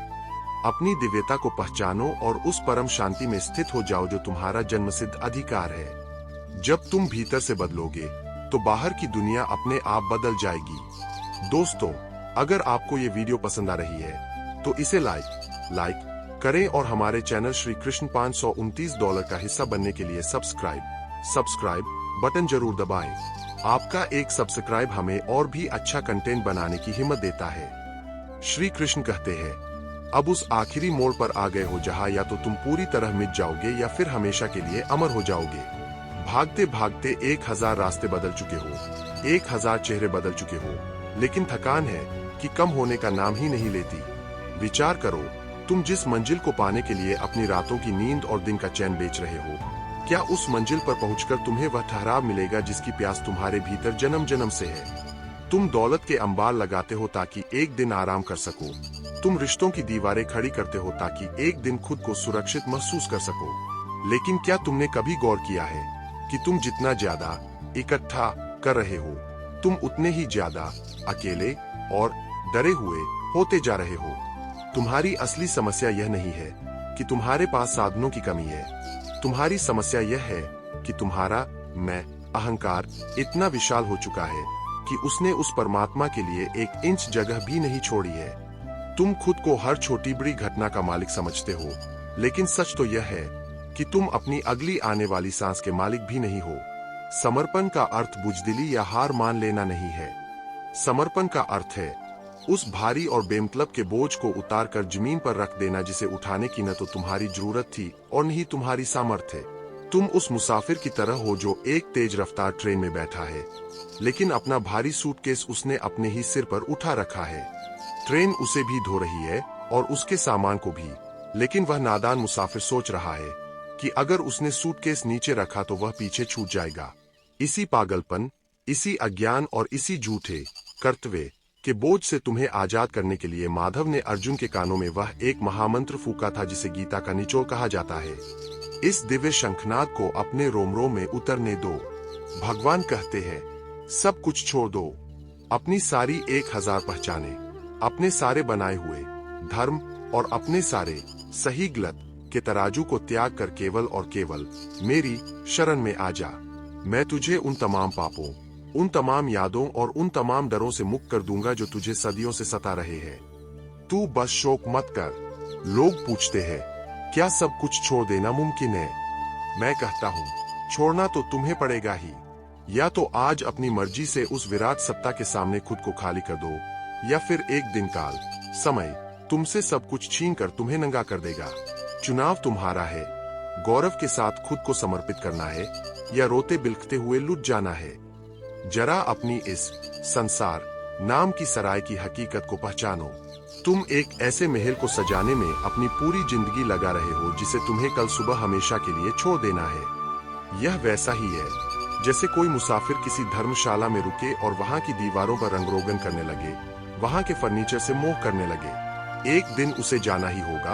अपनी दिव्यता को पहचानो और उस परम शांति में स्थित हो जाओ जो तुम्हारा जन्मसिद्ध अधिकार है। जब तुम भीतर से बदलोगे तो बाहर की दुनिया अपने आप बदल जाएगी। दोस्तों, अगर आपको ये वीडियो पसंद आ रही है तो इसे लाइक करें और हमारे चैनल श्री कृष्ण $529 का हिस्सा बनने के लिए सब्सक्राइब बटन जरूर दबाएं। आपका एक सब्सक्राइब हमें और भी अच्छा कंटेंट बनाने की हिम्मत देता है। श्री कृष्ण कहते हैं, अब उस आखिरी मोड़ पर आ गए हो जहां या तो तुम पूरी तरह मिट जाओगे या फिर हमेशा के लिए अमर हो जाओगे। भागते भागते 1000 रास्ते बदल चुके हो, 1000 चेहरे बदल चुके हो, लेकिन थकान है कि कम होने का नाम ही नहीं लेती। विचार करो, तुम जिस मंजिल को पाने के लिए अपनी रातों की नींद और दिन का चैन बेच रहे हो, क्या उस मंजिल पर पहुंचकर तुम्हें वह ठहराव मिलेगा जिसकी प्यास तुम्हारे भीतर जन्म जन्म से है? तुम दौलत के अंबार लगाते हो ताकि एक दिन आराम कर सको। तुम रिश्तों की दीवारें खड़ी करते हो ताकि एक दिन खुद को सुरक्षित महसूस कर सको। लेकिन क्या तुमने कभी गौर किया है कि तुम जितना ज्यादा इकट्ठा कर रहे हो, तुम उतने ही ज्यादा अकेले और डरे हुए होते जा रहे हो? तुम्हारी असली समस्या यह नहीं है कि तुम्हारे पास साधनों की कमी है। तुम्हारी समस्या यह है कि तुम्हारा मैं अहंकार इतना विशाल हो चुका है कि उसने उस परमात्मा के लिए 1 इंच जगह भी नहीं छोड़ी है। तुम खुद को हर छोटी बड़ी घटना का मालिक समझते हो, लेकिन सच तो यह है कि तुम अपनी अगली आने वाली सांस के मालिक भी नहीं हो। समर्पण का अर्थ बुजदिली या हार मान लेना नहीं है। समर्पण का अर्थ है उस भारी और बेमतलब के बोझ को उतार कर जमीन पर रख देना जिसे उठाने की न तो तुम्हारी जरूरत थी और न ही तुम्हारी सामर्थ्य। तुम उस मुसाफिर की तरह हो जो एक तेज रफ्तार ट्रेन में बैठा है, लेकिन अपना भारी सूटकेस उसने अपने ही सिर पर उठा रखा है। ट्रेन उसे भी धो रही है और उसके सामान को भी, लेकिन वह नादान मुसाफिर सोच रहा है कि अगर उसने सूटकेस नीचे रखा तो वह पीछे छूट जाएगा। इसी पागलपन, इसी अज्ञान और इसी झूठे कर्तव्य के बोझ से तुम्हें आजाद करने के लिए माधव ने अर्जुन के कानों में वह एक महामंत्र फूका था जिसे गीता का निचोड़ कहा जाता है। इस दिव्य शंखनाद को अपने रोम रोम में उतरने दो। भगवान कहते हैं, सब कुछ छोड़ दो, अपनी सारी 1000 पहचाने, अपने सारे बनाए हुए धर्म और अपने सारे सही गलत के तराजू को त्याग कर केवल और केवल मेरी शरण में आ जा। मैं तुझे उन तमाम पापों, उन तमाम यादों और उन तमाम डरों से मुक्त कर दूंगा जो तुझे सदियों से सता रहे हैं। तू बस शोक मत कर। लोग पूछते हैं, क्या सब कुछ छोड़ देना मुमकिन है? मैं कहता हूँ, छोड़ना तो तुम्हें पड़ेगा ही। या तो आज अपनी मर्जी से उस विराट सत्ता के सामने खुद को खाली कर दो, या फिर एक दिन काल समय तुमसे सब कुछ छीन कर तुम्हें नंगा कर देगा। चुनाव तुम्हारा है। गौरव के साथ खुद को समर्पित करना है या रोते बिलखते हुए लुट जाना है। जरा अपनी इस संसार नाम की सराय की हकीकत को पहचानो। तुम एक ऐसे महल को सजाने में अपनी पूरी जिंदगी लगा रहे हो जिसे तुम्हें कल सुबह हमेशा के लिए छोड़ देना है। यह वैसा ही है जैसे कोई मुसाफिर किसी धर्मशाला में रुके और वहां की दीवारों पर रंगरोगन करने लगे, वहां के फर्नीचर से मोह करने लगे। एक दिन उसे जाना ही होगा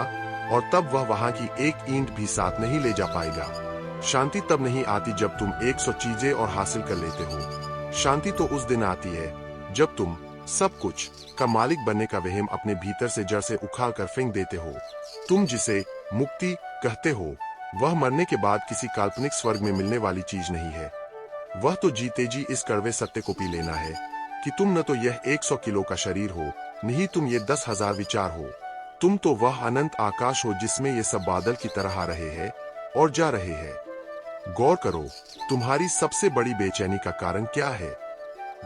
और तब वह वहां की एक ईंट भी साथ नहीं ले जा पाएगा। शांति तब नहीं आती जब तुम 100 चीजें और हासिल कर लेते हो। शांति तो उस दिन आती है जब तुम सब कुछ का मालिक बनने का वहम अपने भीतर से जड़ से उखाड़ कर फेंक देते हो। तुम जिसे मुक्ति कहते हो, वह मरने के बाद किसी काल्पनिक स्वर्ग में मिलने वाली चीज नहीं है। वह तो जीते जी इस कड़वे सत्य को पी लेना है कि तुम न तो यह 100 किलो का शरीर हो, नहीं तुम ये 10,000 विचार हो। तुम तो वह अनंत आकाश हो जिसमें ये सब बादल की तरह आ रहे हैं और जा रहे हैं। गौर करो, तुम्हारी सबसे बड़ी बेचैनी का कारण क्या है?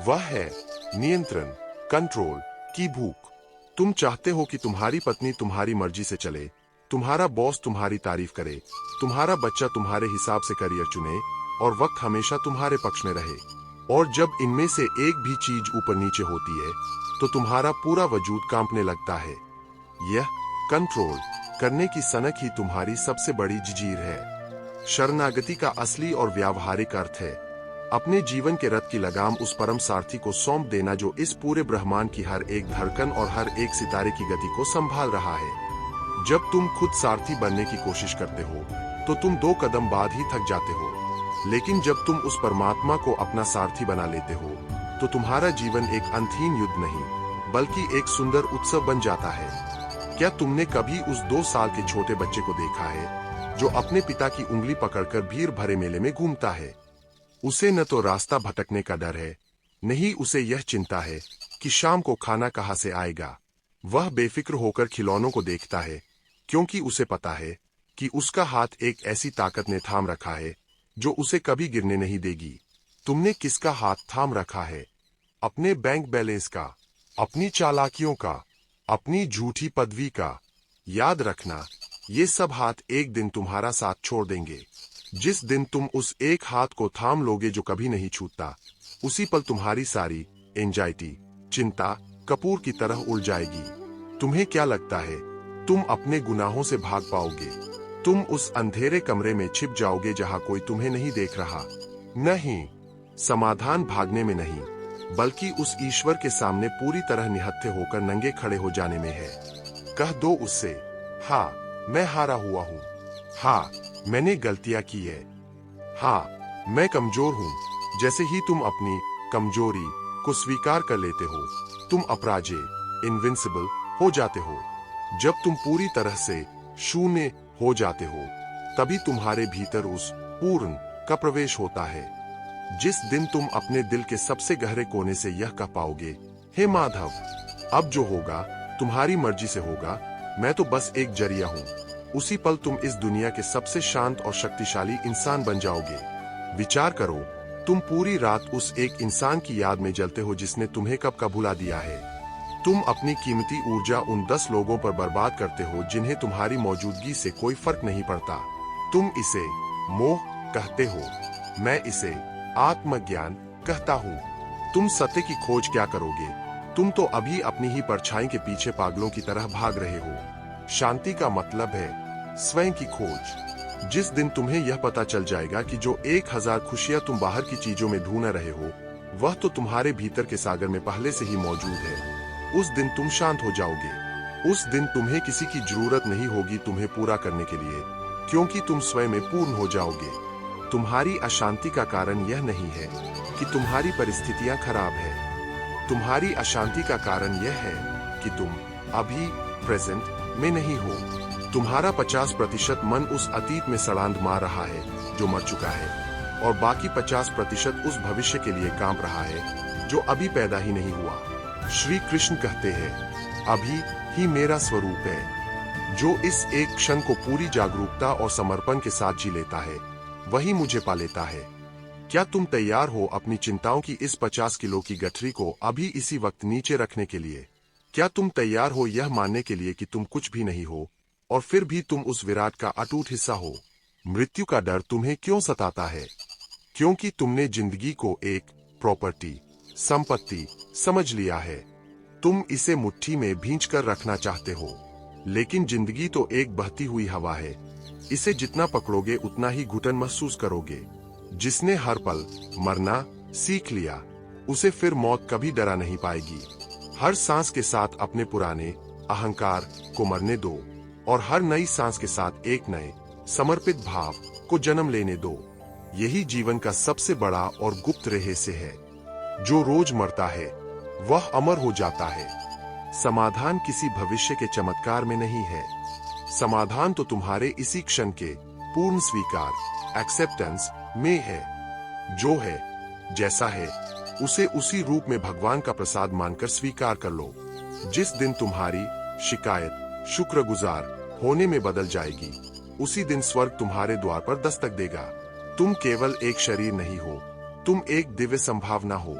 वह है नियंत्रण, कंट्रोल की भूख। तुम चाहते हो कि तुम्हारी पत्नी तुम्हारी मर्जी से चले, तुम्हारा बॉस तुम्हारी तारीफ करे, तुम्हारा बच्चा तुम्हारे हिसाब से करियर चुने और वक्त हमेशा तुम्हारे पक्ष में रहे। और जब इनमें से एक भी चीज ऊपर नीचे होती है तो तुम्हारा पूरा वजूद कांपने लगता है। यह कंट्रोल करने की सनक ही तुम्हारी सबसे बड़ी जंजीर है। शरणागति का असली और व्यावहारिक अर्थ है अपने जीवन के रथ की लगाम उस परम सारथी को सौंप देना जो इस पूरे ब्रह्मांड की हर एक धड़कन और हर एक सितारे की गति को संभाल रहा है। जब तुम खुद सारथी बनने की कोशिश करते हो तो तुम 2 कदम बाद ही थक जाते हो, लेकिन जब तुम उस परमात्मा को अपना सारथी बना लेते हो तो तुम्हारा जीवन एक अंतहीन युद्ध नहीं बल्कि एक सुंदर उत्सव बन जाता है। क्या तुमने कभी उस 2 साल के छोटे बच्चे को देखा है जो अपने पिता की उंगली पकड़कर भीड़ भरे मेले में घूमता है? उसे न तो रास्ता भटकने का डर है, नहीं उसे यह चिंता है कि शाम को खाना कहाँ से आएगा। वह बेफिक्र होकर खिलौनों को देखता है क्योंकि उसे पता है कि उसका हाथ एक ऐसी ताकत ने थाम रखा है जो उसे कभी गिरने नहीं देगी। तुमने किसका हाथ थाम रखा है? अपने बैंक बैलेंस का, अपनी चालाकियों का, अपनी झूठी पदवी का। याद रखना, ये सब हाथ एक दिन तुम्हारा साथ छोड़ देंगे। जिस दिन तुम उस एक हाथ को थाम लोगे जो कभी नहीं छूटता, उसी पल तुम्हारी सारी एंजाइटी, चिंता कपूर की तरह उड़ जाएगी। तुम्हें क्या लगता है तुम अपने गुनाहों से भाग पाओगे? तुम उस अंधेरे कमरे में छिप जाओगे जहां कोई तुम्हें नहीं देख रहा। नहीं, समाधान भागने में नहीं बल्कि उस ईश्वर के सामने पूरी तरह निहत्थे होकर नंगे खड़े हो जाने में है। कह दो उससे, हाँ मैं हारा हुआ हूँ, हाँ मैंने गलतियां की है, हाँ मैं कमजोर हूँ। जैसे ही तुम अपनी कमजोरी को स्वीकार कर लेते हो, तुम अपराजेय, इनविंसिबल हो जाते हो। जब तुम पूरी तरह से शून्य हो जाते हो, तभी तुम्हारे भीतर उस पूर्ण का प्रवेश होता है। जिस दिन तुम अपने दिल के सबसे गहरे कोने से यह कह पाओगे, हे माधव, अब जो होगा तुम्हारी मर्जी से होगा, मैं तो बस एक जरिया हूँ, उसी पल तुम इस दुनिया के सबसे शांत और शक्तिशाली इंसान बन जाओगे। विचार करो, तुम पूरी रात उस एक इंसान की याद में जलते हो जिसने तुम्हें कब का भुला दिया है। तुम अपनी कीमती ऊर्जा उन 10 लोगों पर बर्बाद करते हो जिन्हें तुम्हारी मौजूदगी से कोई फर्क नहीं पड़ता। तुम इसे मोह कहते हो, मैं इसे आत्मज्ञान कहता हूँ। तुम सत्य की खोज क्या करोगे? तुम तो अभी अपनी ही परछाई के पीछे पागलों की तरह भाग रहे हो। शांति का मतलब है स्वयं की खोज। जिस दिन तुम्हें यह पता चल जाएगा कि जो 1000 खुशियां तुम बाहर की चीजों में ढूंढ रहे हो, वह तो तुम्हारे भीतर के सागर में पहले से ही मौजूद है, उस दिन तुम शांत हो जाओगे। उस दिन तुम्हें किसी की जरूरत नहीं होगी तुम्हें पूरा करने के लिए, क्योंकि तुम स्वयं में पूर्ण हो जाओगे। तुम्हारी अशांति का कारण यह नहीं है कि तुम्हारी परिस्थितियां खराब है। तुम्हारी अशांति का कारण यह है कि तुम अभी प्रेजेंट में नहीं हो। तुम्हारा 50% मन उस अतीत में सड़ांध मार रहा है जो मर चुका है, और बाकी 50% उस भविष्य के लिए कांप रहा है जो अभी पैदा ही नहीं हुआ। श्री कृष्ण कहते हैं, अभी ही मेरा स्वरूप है। जो इस एक क्षण को पूरी जागरूकता और समर्पण के साथ जी लेता है, वही मुझे पा लेता है। क्या तुम तैयार हो अपनी चिंताओं की इस 50 किलो की गठरी को अभी इसी वक्त नीचे रखने के लिए? क्या तुम तैयार हो यह मानने के लिए कि तुम कुछ भी नहीं हो और फिर भी तुम उस विराट का अटूट हिस्सा हो? मृत्यु का डर तुम्हें क्यों सताता है? क्योंकि तुमने जिंदगी को एक प्रॉपर्टी, संपत्ति समझ लिया है। तुम इसे मुट्ठी में भींच कर रखना चाहते हो, लेकिन जिंदगी तो एक बहती हुई हवा है। इसे जितना पकड़ोगे उतना ही घुटन महसूस करोगे। जिसने हर पल मरना सीख लिया, उसे फिर मौत कभी डरा नहीं पाएगी। हर सांस के साथ अपने पुराने अहंकार को मरने दो और हर नई सांस के साथ एक नए समर्पित भाव को जन्म लेने दो। यही जीवन का सबसे बड़ा और गुप्त रहस्य है। जो रोज मरता है वह अमर हो जाता है। समाधान किसी भविष्य के चमत्कार में नहीं है। समाधान तो तुम्हारे इसी क्षण के पूर्ण स्वीकार, एक्सेप्टेंस में है। जो है, जैसा है, उसे उसी रूप में भगवान का प्रसाद मानकर स्वीकार कर लो। जिस दिन तुम्हारी शिकायत शुक्रगुजार होने में बदल जाएगी, उसी दिन स्वर्ग तुम्हारे द्वार पर दस्तक देगा। तुम केवल एक शरीर नहीं हो, तुम एक दिव्य संभावना हो,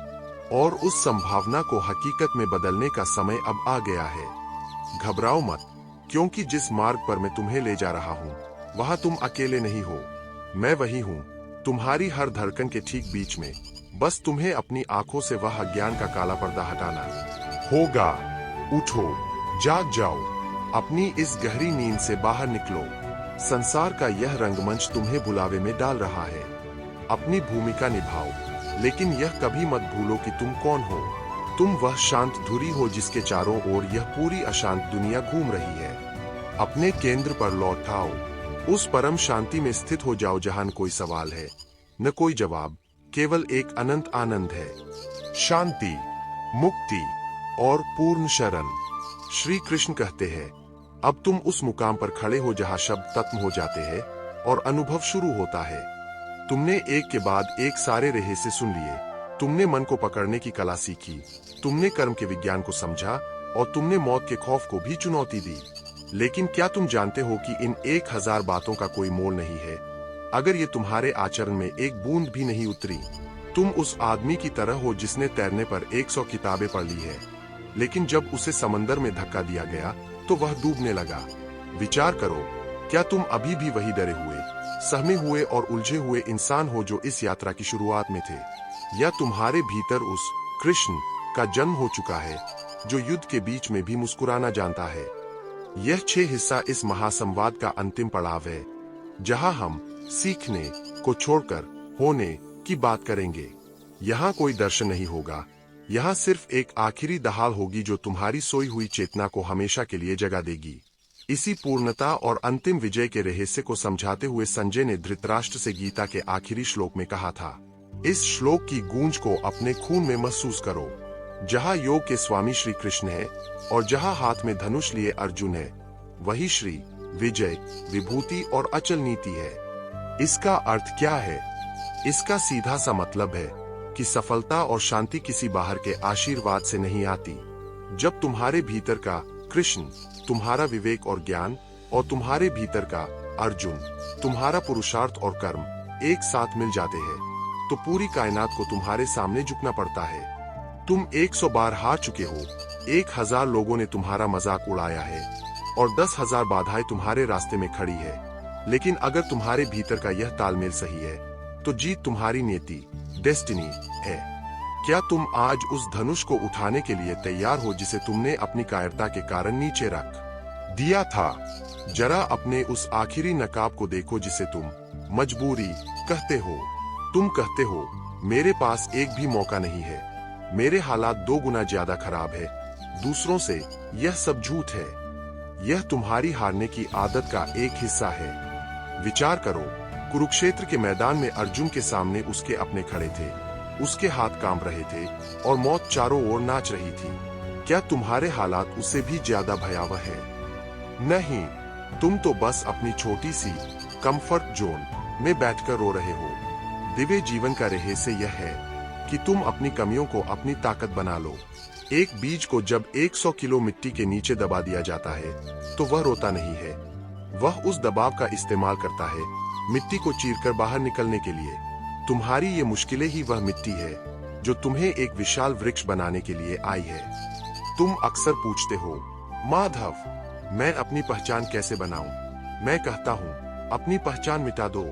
और उस संभावना को हकीकत में बदलने का समय अब आ गया है। घबराओ मत, क्योंकि जिस मार्ग पर मैं तुम्हें ले जा रहा हूँ, वहां तुम अकेले नहीं हो। मैं वही हूँ, तुम्हारी हर धड़कन के ठीक बीच में। बस तुम्हें अपनी आंखों से वह अज्ञान का काला पर्दा हटाना होगा। उठो, जाग जाओ, अपनी इस गहरी नींद से बाहर निकलो। संसार का यह रंगमंच तुम्हें बुलावे में डाल रहा है। अपनी भूमिका निभाओ, लेकिन यह कभी मत भूलो कि तुम कौन हो। तुम वह शांत धुरी हो जिसके चारों ओर यह पूरी अशांत दुनिया घूम रही है। अपने केंद्र पर लौट आओ, उस परम शांति में स्थित हो जाओ जहां कोई सवाल है, न कोई जवाब, केवल एक अनंत आनंद है। शांति, मुक्ति और पूर्ण शरण। श्री कृष्ण कहते हैं, अब तुम उस मुकाम पर खड़े हो जहां शब्द खत्म हो जाते हैं और अनुभव शुरू होता है। तुमने एक के बाद एक सारे रहस्य सुन लिए। तुमने मन को पकड़ने की कला सीखी, तुमने कर्म के विज्ञान को समझा, और तुमने मौत के खौफ को भी चुनौती दी। लेकिन क्या तुम जानते हो कि इन 1000 बातों का कोई मोल नहीं है अगर ये तुम्हारे आचरण में एक बूंद भी नहीं उतरी? तुम उस आदमी की तरह हो जिसने तैरने पर 100 किताबें पढ़ ली है, लेकिन जब उसे समंदर में धक्का दिया गया तो वह डूबने लगा। विचार करो, क्या तुम अभी भी वही डरे हुए, सहमे हुए और उलझे हुए इंसान हो जो इस यात्रा की शुरुआत में थे? या तुम्हारे भीतर उस कृष्ण का जन्म हो चुका है जो युद्ध के बीच में भी मुस्कुराना जानता है? यह 6 हिस्सा इस महासंवाद का अंतिम पड़ाव है, जहां हम सीखने को छोड़कर होने की बात करेंगे। यहाँ कोई दर्शन नहीं होगा, यहाँ सिर्फ एक आखिरी दहाड़ होगी जो तुम्हारी सोई हुई चेतना को हमेशा के लिए जगा देगी। इसी पूर्णता और अंतिम विजय के रहस्य को समझाते हुए संजय ने धृतराष्ट्र से गीता के आखिरी श्लोक में कहा था, इस श्लोक की गूंज को अपने खून में महसूस करो। जहाँ योग के स्वामी श्री कृष्ण है और जहाँ हाथ में धनुष लिए अर्जुन है, वही श्री विजय, विभूति और अचल नीति है। इसका अर्थ क्या है? इसका सीधा सा मतलब है कि सफलता और शांति किसी बाहर के आशीर्वाद से नहीं आती। जब तुम्हारे भीतर का कृष्ण, तुम्हारा विवेक और ज्ञान, और तुम्हारे भीतर का अर्जुन, तुम्हारा पुरुषार्थ और कर्म एक साथ मिल जाते हैं, तो पूरी कायनात को तुम्हारे सामने झुकना पड़ता है। तुम 100 बार हार चुके हो, 1000 लोगों ने तुम्हारा मजाक उड़ाया है और 10,000 बाधाएं तुम्हारे रास्ते में खड़ी है, लेकिन अगर तुम्हारे भीतर का यह तालमेल सही है तो जीत तुम्हारी नियति, डेस्टिनी है। क्या तुम आज उस धनुष को उठाने के लिए तैयार हो जिसे तुमने अपनी कायरता के कारण नीचे रख दिया था? जरा अपने उस आखिरी नकाब को देखो जिसे तुम मजबूरी कहते हो। तुम कहते हो मेरे पास एक भी मौका नहीं है, मेरे हालात 2 गुना ज्यादा खराब है, दूसरों से। यह सब झूठ है। यह तुम्हारी हारने की आदत का एक हिस्सा है। विचार करो, कुरुक्षेत्र के मैदान में अर्जुन के सामने उसके अपने खड़े थे, उसके हाथ कांप रहे थे और मौत चारों ओर नाच रही थी। क्या तुम्हारे हालात उससे भी ज्यादा भयावह है? नहीं, तुम तो बस अपनी छोटी सी कंफर्ट जोन में बैठकर रो रहे हो। दिव्य जीवन का रहस्य यह है कि तुम अपनी कमियों को अपनी ताकत बना लो। एक बीज को जब 100 किलो मिट्टी के नीचे दबा दिया जाता है तो वह रोता नहीं है, वह उस दबाव का इस्तेमाल करता है मिट्टी को चीरकर बाहर निकलने के लिए। तुम्हारी ये मुश्किलें ही वह मिट्टी है जो तुम्हें एक विशाल वृक्ष बनाने के लिए आई है। तुम अक्सर पूछते हो, माधव, मैं अपनी पहचान कैसे बनाऊं? मैं कहता हूं, अपनी पहचान मिटा दो।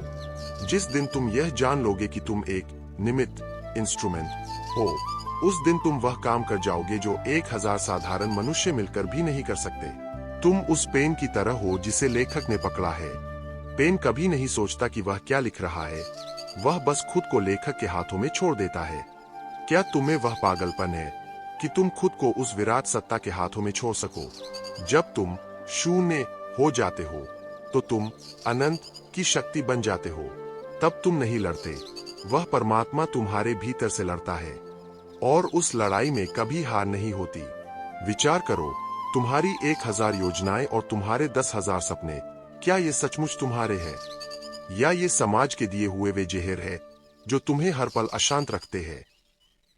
जिस दिन तुम यह जान लोगे कि तुम एक निमित्त, इंस्ट्रूमेंट हो, उस दिन तुम वह काम कर जाओगे जो 1000 साधारण मनुष्य मिलकर भी नहीं कर सकते। तुम उस पेन की तरह हो जिसे लेखक ने पकड़ा है। पेन कभी नहीं सोचता कि वह क्या लिख रहा है, वह बस खुद को लेखक के हाथों में छोड़ देता है। क्या तुम्हें वह पागलपन है कि तुम खुद को उस विराट सत्ता के हाथों में छोड़ सको? जब तुम शून्य हो जाते हो तो तुम अनंत की शक्ति बन जाते हो। तब तुम नहीं लड़ते, वह परमात्मा तुम्हारे भीतर से लड़ता है और उस लड़ाई में कभी हार नहीं होती। विचार करो, तुम्हारी 1000 योजनाएं और तुम्हारे 10,000 सपने, क्या ये सचमुच तुम्हारे हैं या ये समाज के दिए हुए वे जहर है जो तुम्हें हर पल अशांत रखते हैं?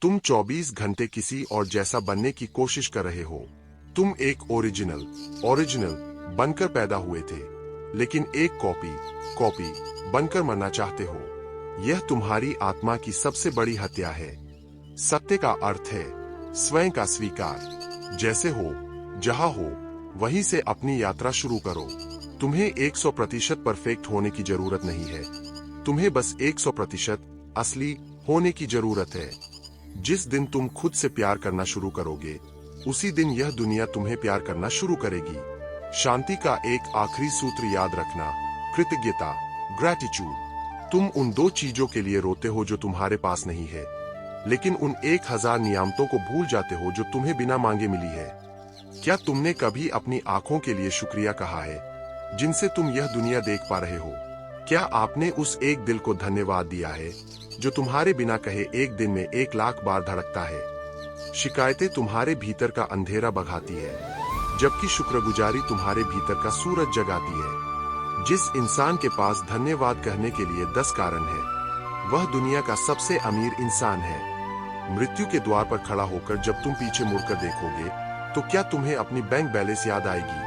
तुम 24 घंटे किसी और जैसा बनने की कोशिश कर रहे हो। तुम एक ओरिजिनल बनकर पैदा हुए थे, लेकिन एक कॉपी बनकर मरना चाहते हो। यह तुम्हारी आत्मा की सबसे बड़ी हत्या है। सत्य का अर्थ है स्वयं का स्वीकार। जैसे हो, जहां हो, वहीं से अपनी यात्रा शुरू करो। तुम्हें 100% परफेक्ट होने की जरूरत नहीं है, तुम्हें बस 100% असली होने की जरूरत है। जिस दिन तुम खुद से प्यार करना शुरू करोगे, उसी दिन यह दुनिया तुम्हें प्यार करना शुरू करेगी। शांति का एक आखिरी सूत्र याद रखना, कृतज्ञता, ग्रैटिट्यूड। तुम उन 2 चीजों के लिए रोते हो जो तुम्हारे पास नहीं है, लेकिन उन 1000 नियामतों को भूल जाते हो जो तुम्हें बिना मांगे मिली है। क्या तुमने कभी अपनी आंखों के लिए शुक्रिया कहा है जिनसे तुम यह दुनिया देख पा रहे हो? क्या आपने उस एक दिल को धन्यवाद दिया है जो तुम्हारे बिना कहे एक दिन में 1 लाख बार धड़कता है? शिकायतें तुम्हारे भीतर का अंधेरा भगाती है, जबकि शुक्रगुजारी तुम्हारे भीतर का सूरज जगाती है। जिस इंसान के पास धन्यवाद कहने के लिए 10 कारण है, वह दुनिया का सबसे अमीर इंसान है। मृत्यु के द्वार पर खड़ा होकर जब तुम पीछे मुड़कर देखोगे, तो क्या तुम्हें अपनी बैंक बैलेंस याद आएगी?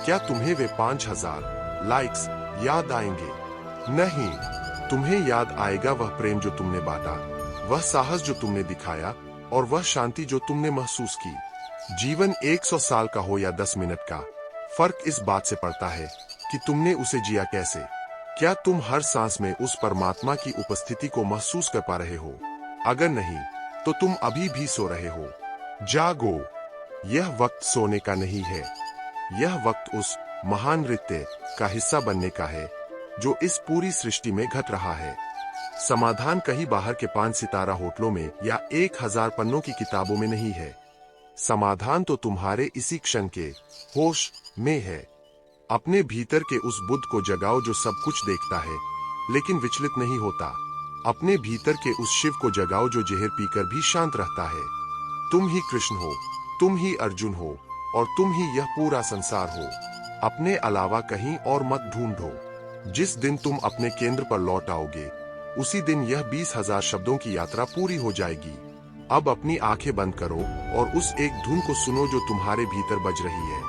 क्या तुम्हें वे 5000 लाइक्स याद आएंगे? नहीं, तुम्हें याद आएगा वह प्रेम जो तुमने बांटा, वह साहस जो तुमने दिखाया और वह शांति जो तुमने महसूस की। जीवन 100 साल का हो या 10 मिनट का, फर्क इस बात से पड़ता है कि तुमने उसे जिया कैसे। क्या तुम हर सांस में उस परमात्मा की उपस्थिति को महसूस कर पा रहे हो? अगर नहीं, तो तुम अभी भी सो रहे हो। जागो, यह वक्त सोने का नहीं है, यह वक्त उस महान नृत्य का हिस्सा बनने का है जो इस पूरी सृष्टि में घट रहा है। समाधान कहीं बाहर के 5 सितारा होटलों में या 1000 पन्नों की किताबों में नहीं है। समाधान तो तुम्हारे इसी क्षण के होश में है। अपने भीतर के उस बुद्ध को जगाओ जो सब कुछ देखता है लेकिन विचलित नहीं होता। अपने भीतर के उस शिव को जगाओ जो जहर पीकर भी शांत रहता है। तुम ही कृष्ण हो, तुम ही अर्जुन हो और तुम ही यह पूरा संसार हो। अपने अलावा कहीं और मत ढूंढो। जिस दिन तुम अपने केंद्र पर लौट आओगे, उसी दिन यह 20,000 शब्दों की यात्रा पूरी हो जाएगी। अब अपनी आंखें बंद करो और उस एक धुन को सुनो जो तुम्हारे भीतर बज रही है।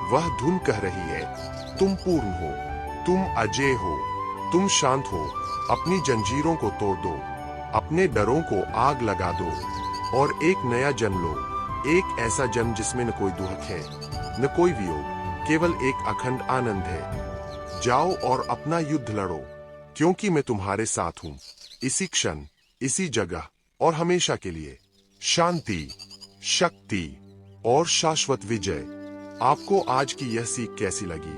वह धुन कह रही है, तुम पूर्ण हो, तुम अजेय हो, तुम शांत हो। अपनी जंजीरों को तोड़ दो, अपने डरों को आग लगा दो और एक नया जन्म लो। एक ऐसा जन्म जिसमें न कोई दुख है, न कोई वियोग, केवल एक अखंड आनंद है। जाओ और अपना युद्ध लड़ो, क्योंकि मैं तुम्हारे साथ हूं, इसी क्षण, इसी जगह और हमेशा के लिए। शांति, शक्ति और शाश्वत विजय। आपको आज की यह सीख कैसी लगी,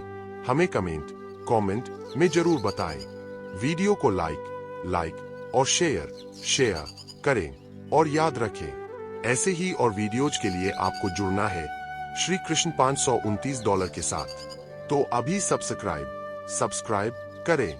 हमें कमेंट में जरूर बताएं। वीडियो को लाइक और शेयर करें और याद रखें, ऐसे ही और वीडियोज के लिए आपको जुड़ना है श्री कृष्ण $529 के साथ। तो अभी सब्सक्राइब करें।